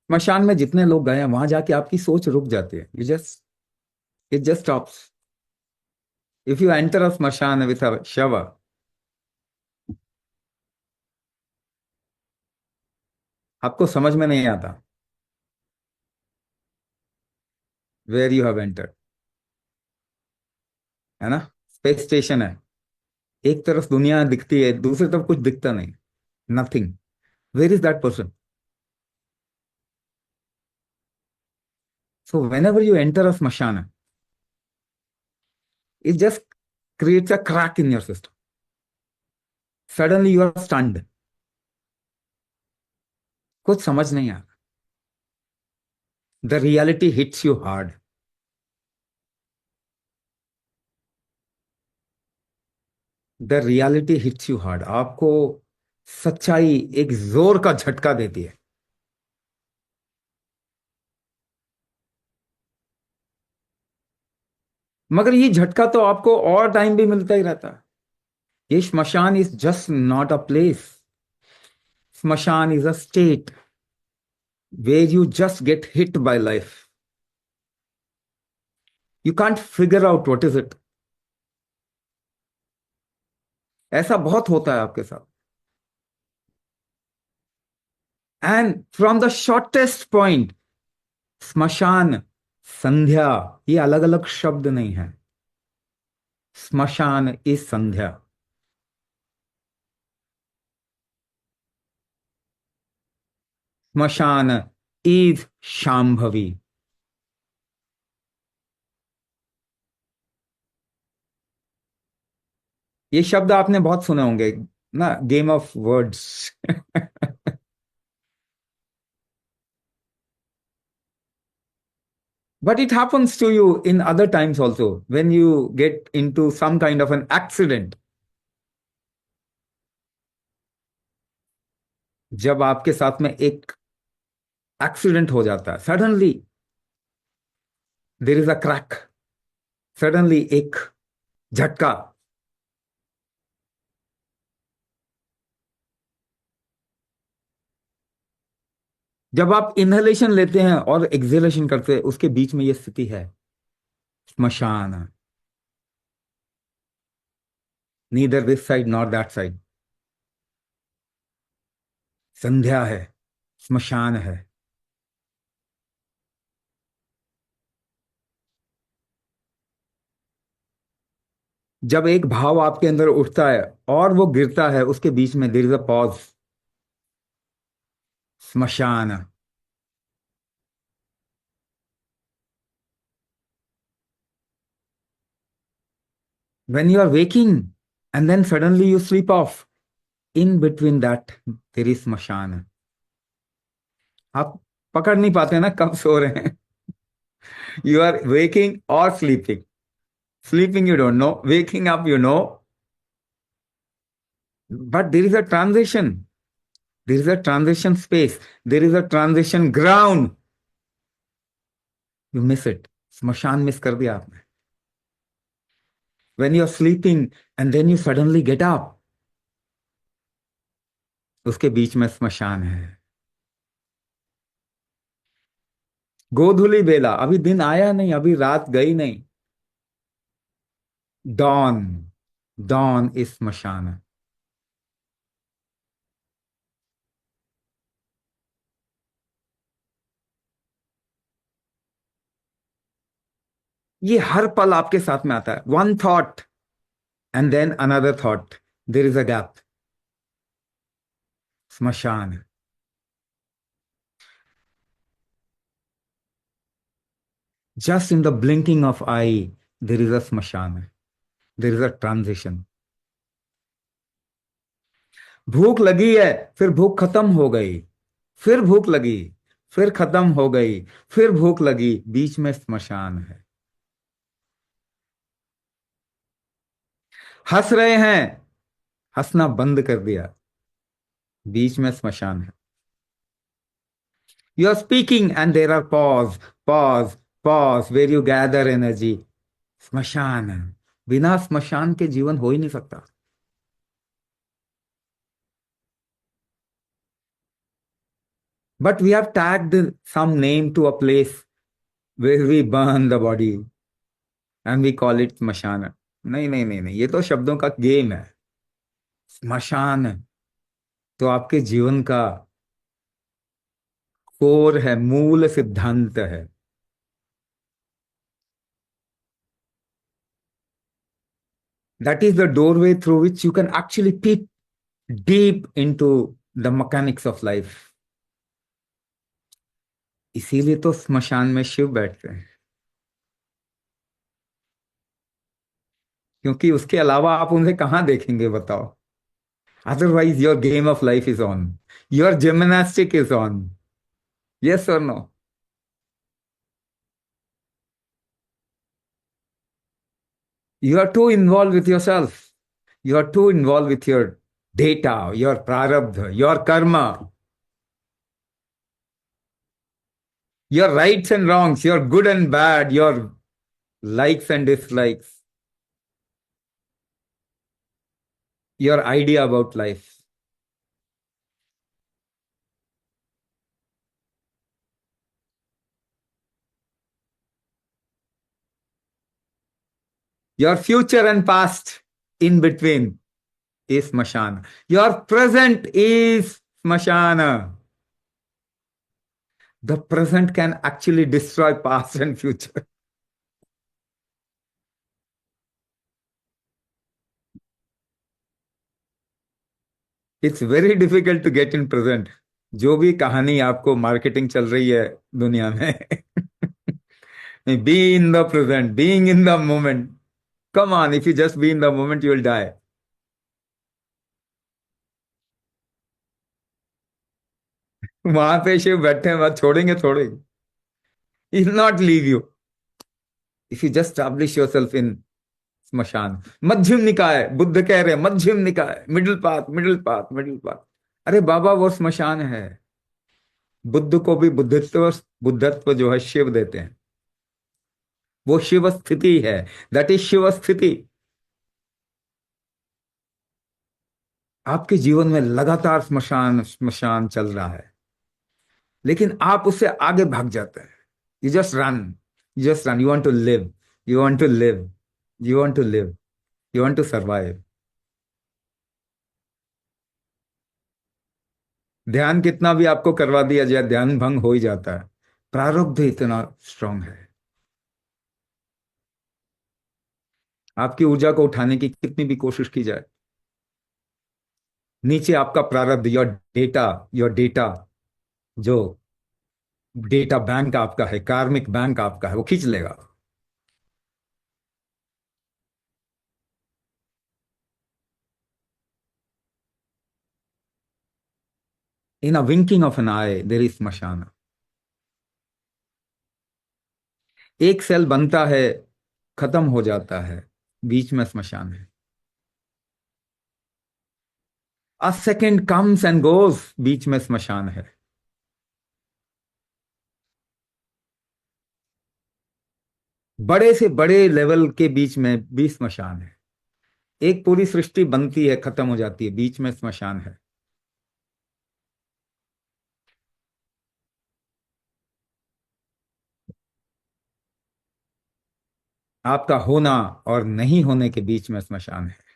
स्मशान में जितने लोग गए हैं वहां जाके आपकी सोच रुक जाती है। It just stops. If you enter a स्मशान विथ अ शव, आपको समझ में नहीं आता वेयर यू हैव एंटर्ड। है ना? स्पेस स्टेशन है, एक तरफ दुनिया दिखती है, दूसरी तरफ कुछ दिखता नहीं। Nothing. Where is that person? So whenever you enter a shmashan, it just creates a crack in your system. Suddenly you are stunned. कुछ समझ नहीं आ रहा। The reality hits you hard. The reality hits you hard. आपको सच्चाई एक जोर का झटका देती है। मगर ये झटका तो आपको और टाइम भी मिलता ही रहता है। ये shmashan is just not a place. Shmashan is a state where you just get hit by life. You can't figure out what is it. ऐसा बहुत होता है आपके साथ। And from the shortest point, shmashan, sandhya, ये अलग अलग शब्द नहीं है। स्मशान इज संध्या। स्मशान इज शांभवी। ये शब्द आपने बहुत सुने होंगे ना, game of words. But it happens to you in other times also when you get into some kind of an accident. जब आपके साथ में एक एक्सीडेंट हो जाता है, suddenly there is a crack. Suddenly एक झटका। जब आप इनहेलेशन लेते हैं और एक्सहेलेशन करते हैं, उसके बीच में यह स्थिति है स्मशान। Neither this side not that side. संध्या है, स्मशान है। जब एक भाव आपके अंदर उठता है और वो गिरता है, उसके बीच में देर इज अ पॉज। स्मशान। When you are waking and then suddenly you sleep off, in between that there is smashan. आप पकड़ नहीं पाते ना कब सो रहे हैं। You are waking or sleeping. Sleeping you don't know, waking up you know, but there is a transition. There is a transition space. There is a transition ground. You miss it. स्मशान miss कर दिया आपने। When you are sleeping and then you suddenly get up, उसके बीच में स्मशान है। गोधूली बेला, अभी दिन आया नहीं, अभी रात गई नहीं। डॉन। डॉन इज स्मशान। ये हर पल आपके साथ में आता है। One thought and then another thought, there is a gap. Shmashan. Just in the blinking of eye, there is a shmashan. There is a transition. भूख लगी है, फिर भूख खत्म हो गई, फिर भूख लगी, फिर खत्म हो गई, फिर भूख लगी, बीच में स्मशान है। हंस रहे हैं, हंसना बंद कर दिया, बीच में स्मशान है। You are speaking and there are pause, pause, pause where you gather energy. स्मशान। बिना स्मशान के जीवन हो ही नहीं सकता। But we have tagged some name to a place where we burn the body and we call it स्मशान. नहीं नहीं नहीं नहीं, ये तो शब्दों का गेम है. स्मशान तो आपके जीवन का कोर है, मूल सिद्धांत है. That is the doorway through which you can actually peep deep into the mechanics of life. इसीलिए तो स्मशान में शिव बैठते हैं, क्योंकि उसके अलावा आप उन्हें कहाँ देखेंगे बताओ. Otherwise your game of life is on, your gymnastic is on. Yes और no? You are too involved with yourself. You are too involved with your data, your prarabdha, your karma, your rights and wrongs, your good and bad, your likes and dislikes, your idea about life. Your future and past in between is smashana. Your present is smashana. The present can actually destroy past and future. It's very difficult to get in present. जो भी कहानी आपको marketing चल रही है दुनिया में, be in the present, being in the moment. Come on, if you just be in the moment, you will die. वहां पे शिव बैठे हैं, बात छोड़ेंगे थोड़े. He will not leave you if you just establish yourself in स्मशान. मध्यम निकाय, बुद्ध कह रहे हैं मध्यम निकाय, middle path, middle path, middle path. अरे बाबा, वो स्मशान है. बुद्ध को भी बुद्धत्व, बुद्धत्व जो है शिव देते हैं. वो शिव स्थिति है. दैट इज शिव स्थिति. आपके जीवन में लगातार स्मशान स्मशान चल रहा है, लेकिन आप उससे आगे भाग जाते हैं. You just run, you just run. You want to live, you want to live, you want to live, you want to survive. ध्यान कितना भी आपको करवा दिया जाए, ध्यान भंग हो ही जाता है. प्रारब्ध इतना स्ट्रांग है. आपकी ऊर्जा को उठाने की कितनी भी कोशिश की जाए, नीचे आपका प्रारब्ध, योर डेटा, जो डेटा बैंक आपका है, कार्मिक बैंक आपका है, वो खींच लेगा. In a winking of an eye there is shmashan. एक सेल बनता है, खत्म हो जाता है, बीच में स्मशान है. A second comes and goes, बीच में स्मशान है. बड़े से बड़े लेवल के बीच में भी स्मशान है. एक पूरी सृष्टि बनती है, खत्म हो जाती है, बीच में स्मशान है. आपका होना और नहीं होने के बीच में स्मशान है.